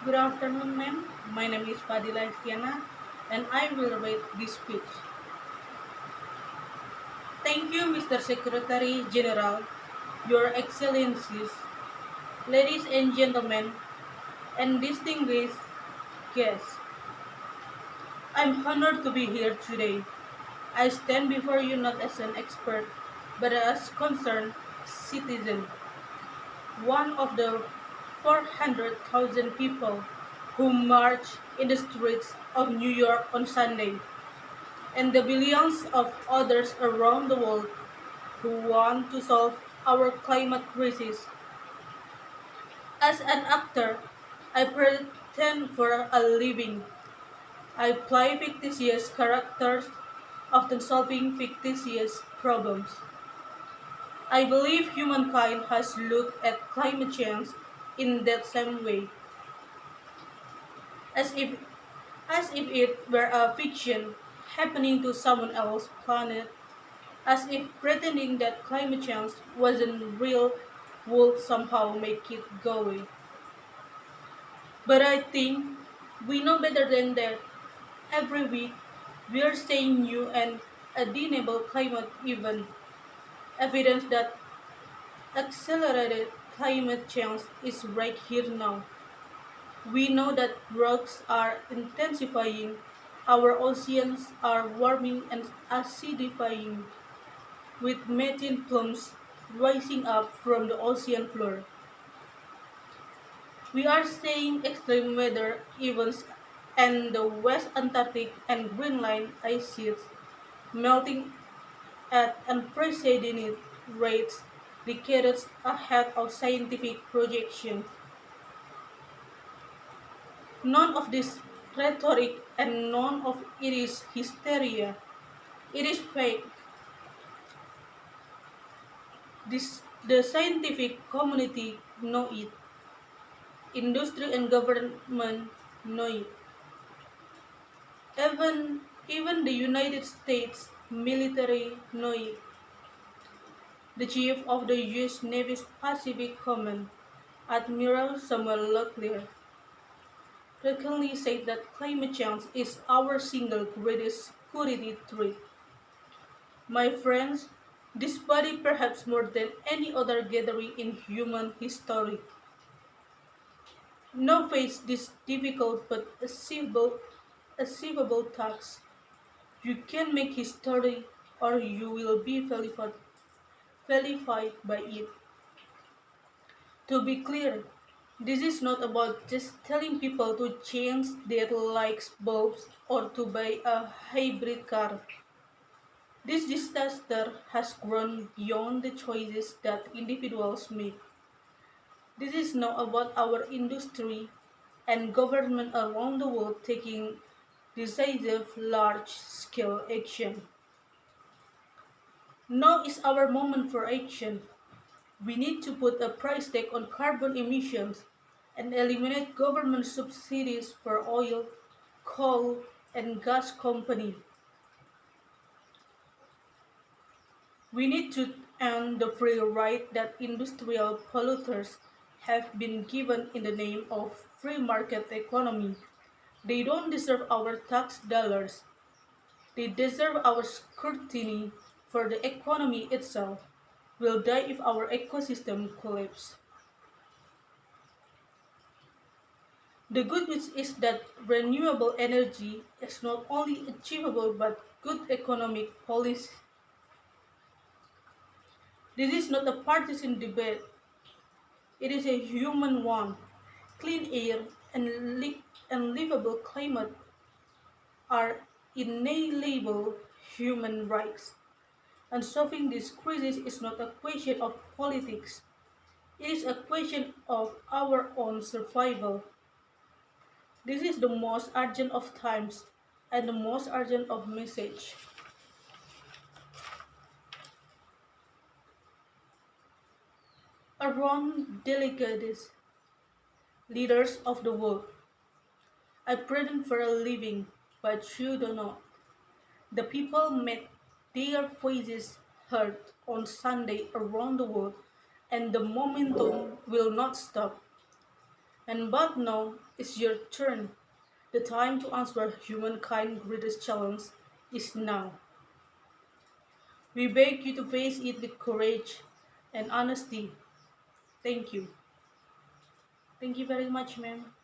Good afternoon, ma'am. My name is Fadila Estiana, and I will read this speech. Thank you, Mr. Secretary General, Your Excellencies, ladies and gentlemen, and distinguished guests. I'm honored to be here today. I stand before you not as an expert, but as concerned citizen, one of the 400,000 people who marched in the streets of New York on Sunday, and the billions of others around the world who want to solve our climate crisis. As an actor, I pretend for a living. I play fictitious characters, often solving fictitious problems. I believe humankind has looked at climate change in that same way, as if as if it were a fiction happening to someone else's planet, as if pretending that climate change wasn't real would somehow make it go away. But I think we know better than that. Every week, we are seeing new and undeniable climate event, evidence that accelerated climate change is right here now. We know that droughts are intensifying, our oceans are warming and acidifying, with methane plumes rising up from the ocean floor. We are seeing extreme weather events and the West Antarctic and Greenland ice sheets melting at unprecedented rates decades ahead of scientific projections. None of this rhetoric and none of it is hysteria. It is fake. The scientific community know it. Industry and government know it. Even the United States military know it. The chief of the U.S. Navy's Pacific Command, Admiral Samuel Locklear, recently said that climate change is our single greatest security threat. My friends, this body perhaps more than any other gathering in human history now face this difficult but achievable task. You can make history or you will be vilified by it. To be clear, this is not about just telling people to change their light bulbs or to buy a hybrid car. This disaster has grown beyond the choices that individuals make. This is now about our industry and government around the world taking decisive large-scale action. Now is our moment for action. We need to put a price tag on carbon emissions and eliminate government subsidies for oil, coal, and gas companies. We need to end the free ride that industrial polluters have been given in the name of free market economy. They don't deserve our tax dollars. They deserve our scrutiny, for the economy itself will die if our ecosystem collapses. The good news is that renewable energy is not only achievable but good economic policy. This is not a partisan debate, it is a human one. Clean air and livable climate are inalienable human rights. And solving this crisis is not a question of politics, it is a question of our own survival. This is the most urgent of times and the most urgent of message. Around delegates, leaders of the world, I pretend for a living, but you do not. The people made their voices heard on Sunday around the world, and the momentum will not stop. And but now it's your turn. The time to answer humankind's greatest challenge is now. We beg you to face it with courage and honesty. Thank you. Thank you very much, ma'am.